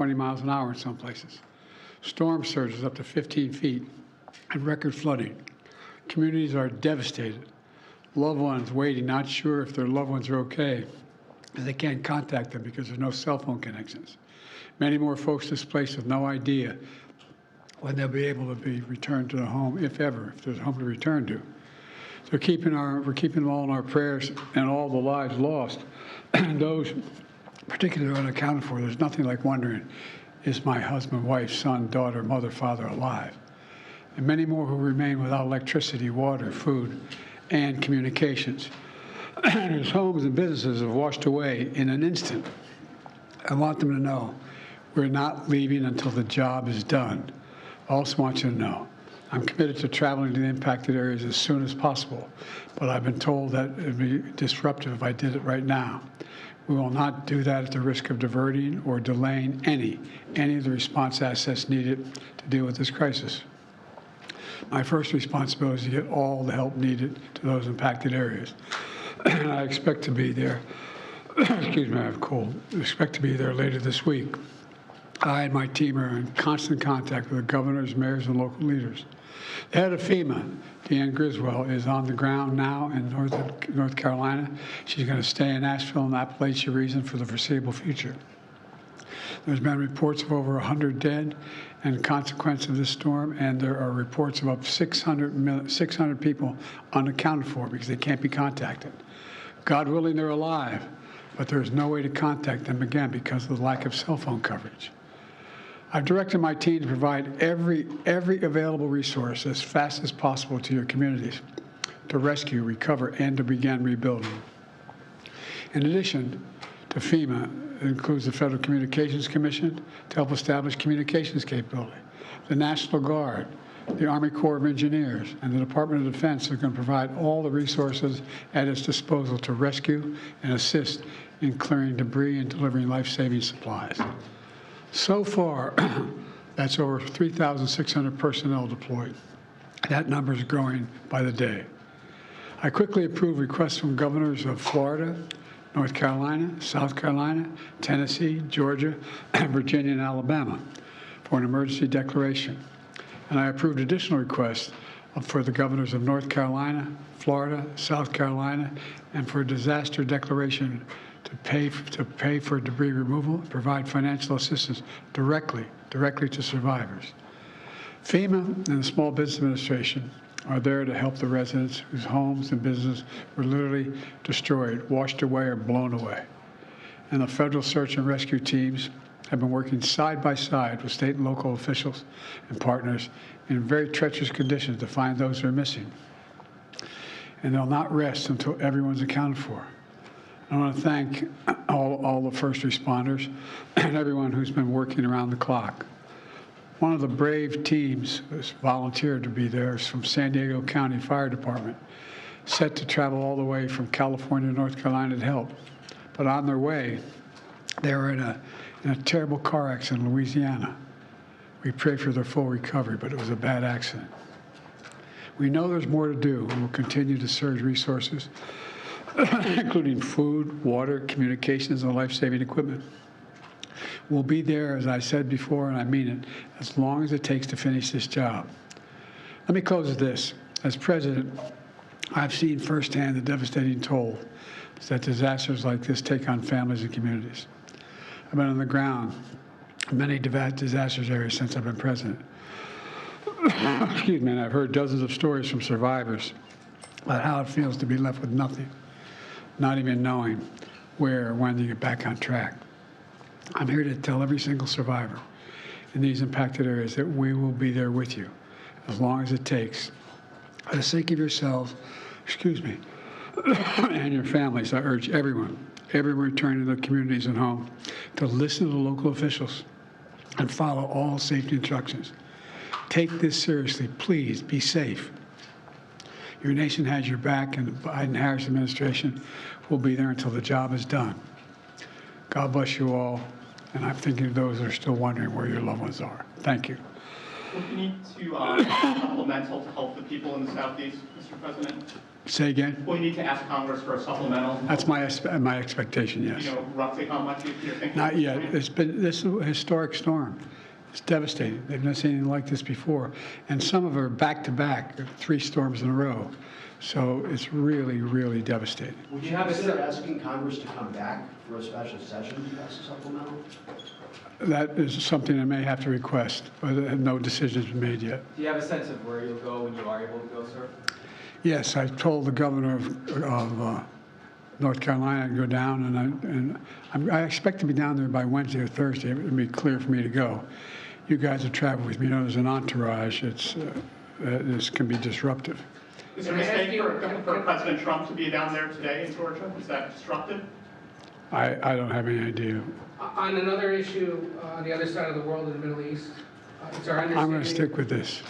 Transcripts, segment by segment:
20 miles an hour in some places. Storm surges up to 15 feet and record flooding. Communities are devastated. Loved ones waiting, not sure if their loved ones are okay, and they can't contact them because there's no cell phone connections. Many more folks displaced with no idea when they'll be able to be returned to their home, if ever, if there's a home to return to. So we're keeping them all in our prayers, and all the lives lost, and those particularly unaccounted for. There's nothing like wondering, is my husband, wife, son, daughter, mother, father alive? And many more who remain without electricity, water, food, and communications. Whose homes and businesses have washed away in an instant. I want them to know we're not leaving until the job is done. I also want you to know I'm committed to traveling to the impacted areas as soon as possible, but I've been told that it would be disruptive if I did it right now. We will not do that at the risk of diverting or delaying any of the response assets needed to deal with this crisis. My first responsibility is to get all the help needed to those impacted areas. And I expect to be there, excuse me, I have a cold. I expect to be there later this week. I and my team are in constant contact with the governors, mayors, and local leaders. The head of FEMA, Deanne Griswold, is on the ground now in North Carolina. She's going to stay in Asheville and Appalachia region for the foreseeable future. There's been reports of over 100 dead and the consequence of this storm, and there are reports of up to 600 people unaccounted for because they can't be contacted. God willing, they're alive, but there's no way to contact them again because of the lack of cell phone coverage. I've directed my team to provide every available resource as fast as possible to your communities to rescue, recover, and to begin rebuilding. In addition to FEMA, it includes the Federal Communications Commission to help establish communications capability, the National Guard, the Army Corps of Engineers, and the Department of Defense are going to provide all the resources at its disposal to rescue and assist in clearing debris and delivering life-saving supplies. So far, that's over 3,600 personnel deployed. That number is growing by the day. I quickly approved requests from governors of Florida, North Carolina, South Carolina, Tennessee, Georgia, Virginia, and Alabama for an emergency declaration. And I approved additional requests for the governors of North Carolina, Florida, South Carolina, and for a disaster declaration to pay for debris removal and provide financial assistance directly to survivors. FEMA and the Small Business Administration are there to help the residents whose homes and businesses were literally destroyed, washed away, or blown away. And the federal search and rescue teams have been working side by side with state and local officials and partners in very treacherous conditions to find those who are missing. And they'll not rest until everyone's accounted for. I want to thank all the first responders and everyone who's been working around the clock. One of the brave teams who's volunteered to be there is from San Diego County Fire Department, set to travel all the way from California to North Carolina to help. But on their way, they were in a terrible car accident in Louisiana. We pray for their full recovery, but it was a bad accident. We know there's more to do, and we'll continue to surge resources, including food, water, communications, and life-saving equipment. We'll be there, as I said before, and I mean it, as long as it takes to finish this job. Let me close with this. As president, I've seen firsthand the devastating toll that disasters like this take on families and communities. I've been on the ground in many disaster areas since I've been president. Excuse me, and I've heard dozens of stories from survivors about how it feels to be left with nothing, not even knowing where or when to get back on track. I'm here to tell every single survivor in these impacted areas that we will be there with you as long as it takes. For the sake of yourselves, excuse me, and your families, I urge everyone returning to their communities and home to listen to the local officials and follow all safety instructions. Take this seriously. Please be safe. Your nation has your back, and the Biden-Harris administration will be there until the job is done. God bless you all, and I'm thinking of those that are still wondering where your loved ones are. Thank you. Will you need to supplemental to help the people in the Southeast, Mr. President? Say again? Will you need to ask Congress for a supplemental? That's my expectation, yes. You know roughly how much you're thinking? Not yet. This is a historic storm. It's devastating. They've never seen anything like this before. And some of them are back-to-back, 3 storms in a row. So it's really, really devastating. Would you consider asking Congress to come back for a special session to pass a supplemental? That is something I may have to request, but no decision's been made yet. Do you have a sense of where you'll go when you are able to go, sir? Yes, I told the governor of North Carolina to go down, and I expect to be down there by Wednesday or Thursday. It would be clear for me to go. You guys have traveled with me. You know, there's an entourage. This can be disruptive. Is there a mistake for President Trump to be down there today in Georgia? Is that disruptive? I don't have any idea. On another issue, on the other side of the world in the Middle East, it's our understanding... I'm going to stick with this.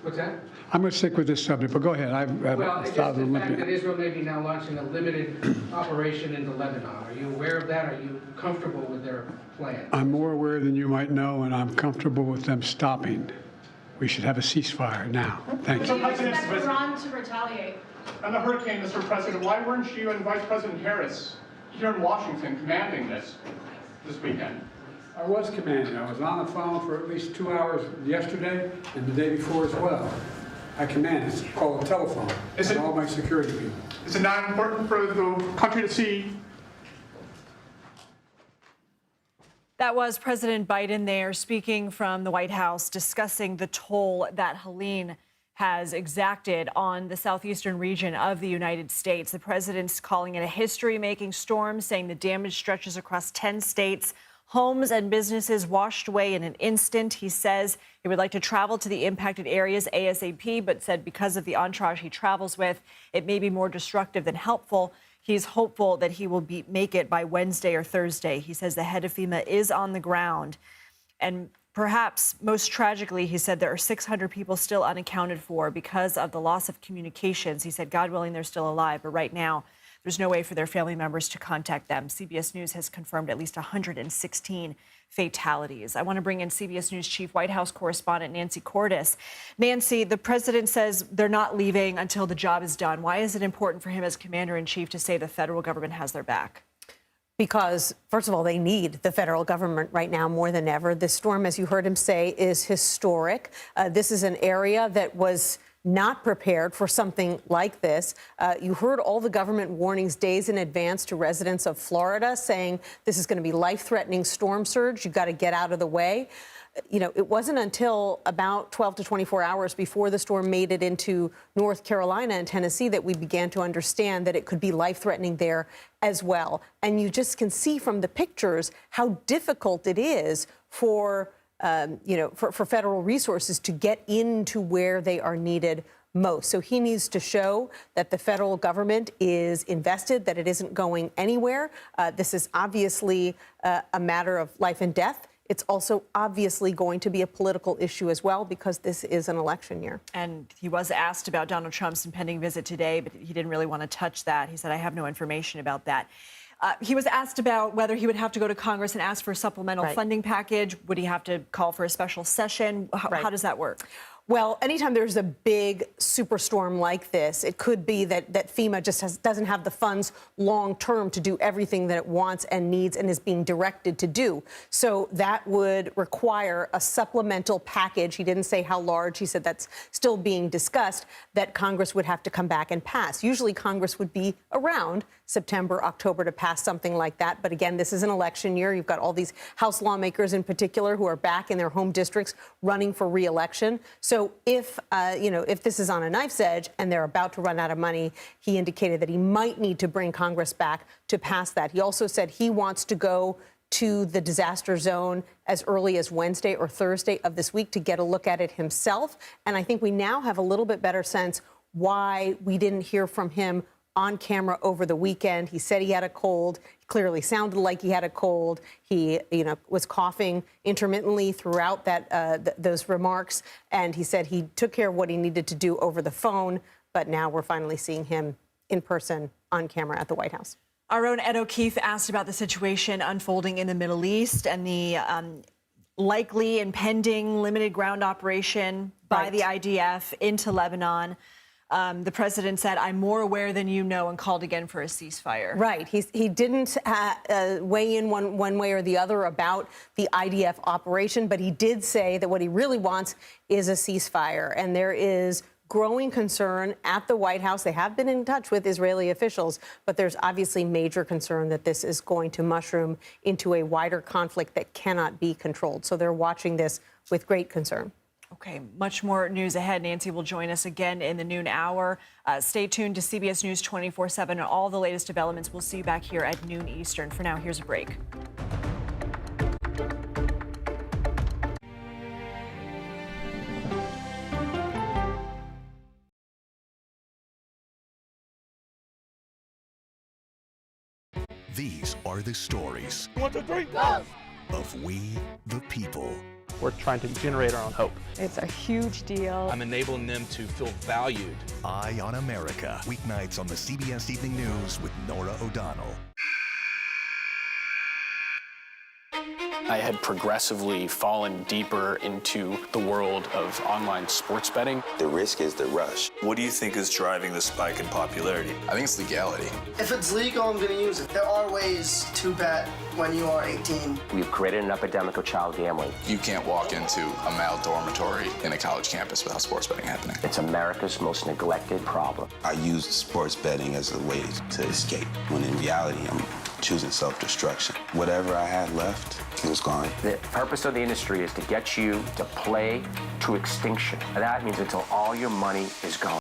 What's that? I'm going to stick with this subject, but go ahead. Well, it's just the fact that Israel may be now launching a limited operation into Lebanon. Are you aware of that? Are you comfortable with their plan? I'm more aware than you might know, and I'm comfortable with them stopping. We should have a ceasefire now. Thank you. Do you expect Iran to retaliate? On the hurricane, Mr. President, why weren't you and Vice President Harris here in Washington commanding this weekend? I was commanding. I was on the phone for at least 2 hours yesterday and the day before as well. I command. It's called a telephone. Is it all my security people? Is it not important for the country to see? That was President Biden there speaking from the White House, discussing the toll that Helene has exacted on the southeastern region of the United States. The president's calling it a history-making storm, saying the damage stretches across 10 states. Homes and businesses washed away in an instant. He says he would like to travel to the impacted areas ASAP, but said because of the entourage he travels with, it may be more destructive than helpful. He's hopeful that he will make it by Wednesday or Thursday. He says the head of FEMA is on the ground. And perhaps most tragically, he said there are 600 people still unaccounted for because of the loss of communications. He said, God willing, they're still alive. But right now, there's no way for their family members to contact them. CBS News has confirmed at least 116 fatalities. I want to bring in CBS News Chief White House correspondent Nancy Cordes. Nancy, the president says they're not leaving until the job is done. Why is it important for him as commander-in-chief to say the federal government has their back? Because, first of all, they need the federal government right now more than ever. This storm, as you heard him say, is historic. This is an area that was not prepared for something like this. You heard all the government warnings days in advance to residents of Florida saying this is going to be life-threatening storm surge. You've got to get out of the way. You know, it wasn't until about 12 to 24 hours before the storm made it into North Carolina and Tennessee that we began to understand that it could be life-threatening there as well. And you just can see from the pictures how difficult it is for for federal resources to get into where they are needed most. So he needs to show that the federal government is invested, that it isn't going anywhere. This is obviously a matter of life and death. It's also obviously going to be a political issue as well because this is an election year. And he was asked about Donald Trump's impending visit today, but he didn't really want to touch that. He said, I have no information about that. He was asked about whether he would have to go to Congress and ask for a supplemental funding package. Would he have to call for a special session? How does that work? Well, anytime there's a big superstorm like this, it could be that FEMA just doesn't have the funds long term to do everything that it wants and needs and is being directed to do. So that would require a supplemental package. He didn't say how large. He said that's still being discussed, that Congress would have to come back and pass. Usually Congress would be around September, October to pass something like that. But again, this is an election year. You've got all these House lawmakers in particular who are back in their home districts running for re-election. So if this is on a knife's edge and they're about to run out of money, he indicated that he might need to bring Congress back to pass that. He also said he wants to go to the disaster zone as early as Wednesday or Thursday of this week to get a look at it himself. And I think we now have a little bit better sense why we didn't hear from him on camera over the weekend. He said he had a cold. He clearly sounded like he had a cold. He, was coughing intermittently throughout those remarks. And he said he took care of what he needed to do over the phone. But now we're finally seeing him in person on camera at the White House. Our own Ed O'Keefe asked about the situation unfolding in the Middle East and the likely and pending limited ground operation by the IDF into Lebanon. The president said, "I'm more aware than you know," and called again for a ceasefire. Right. He didn't weigh in one way or the other about the IDF operation, but he did say that what he really wants is a ceasefire. And there is growing concern at the White House. They have been in touch with Israeli officials, but there's obviously major concern that this is going to mushroom into a wider conflict that cannot be controlled. So they're watching this with great concern. Okay, much more news ahead. Nancy will join us again in the noon hour. Stay tuned to CBS News 24/7 and all the latest developments. We'll see you back here at noon Eastern. For now, here's a break. These are the stories 1, 2, 3, go! of We the People. We're trying to generate our own hope. It's a huge deal. I'm enabling them to feel valued. Eye on America, weeknights on the CBS Evening News with Norah O'Donnell. I had progressively fallen deeper into the world of online sports betting. The risk is the rush. What do you think is driving the spike in popularity? I think it's legality. If it's legal, I'm going to use it. There are ways to bet when you are 18. We've created an epidemic of child gambling. You can't walk into a male dormitory in a college campus without sports betting happening. It's America's most neglected problem. I used sports betting as a way to escape, when in reality, I'm choosing self-destruction. Whatever I had left, it was gone. The purpose of the industry is to get you to play to extinction. And that means until all your money is gone.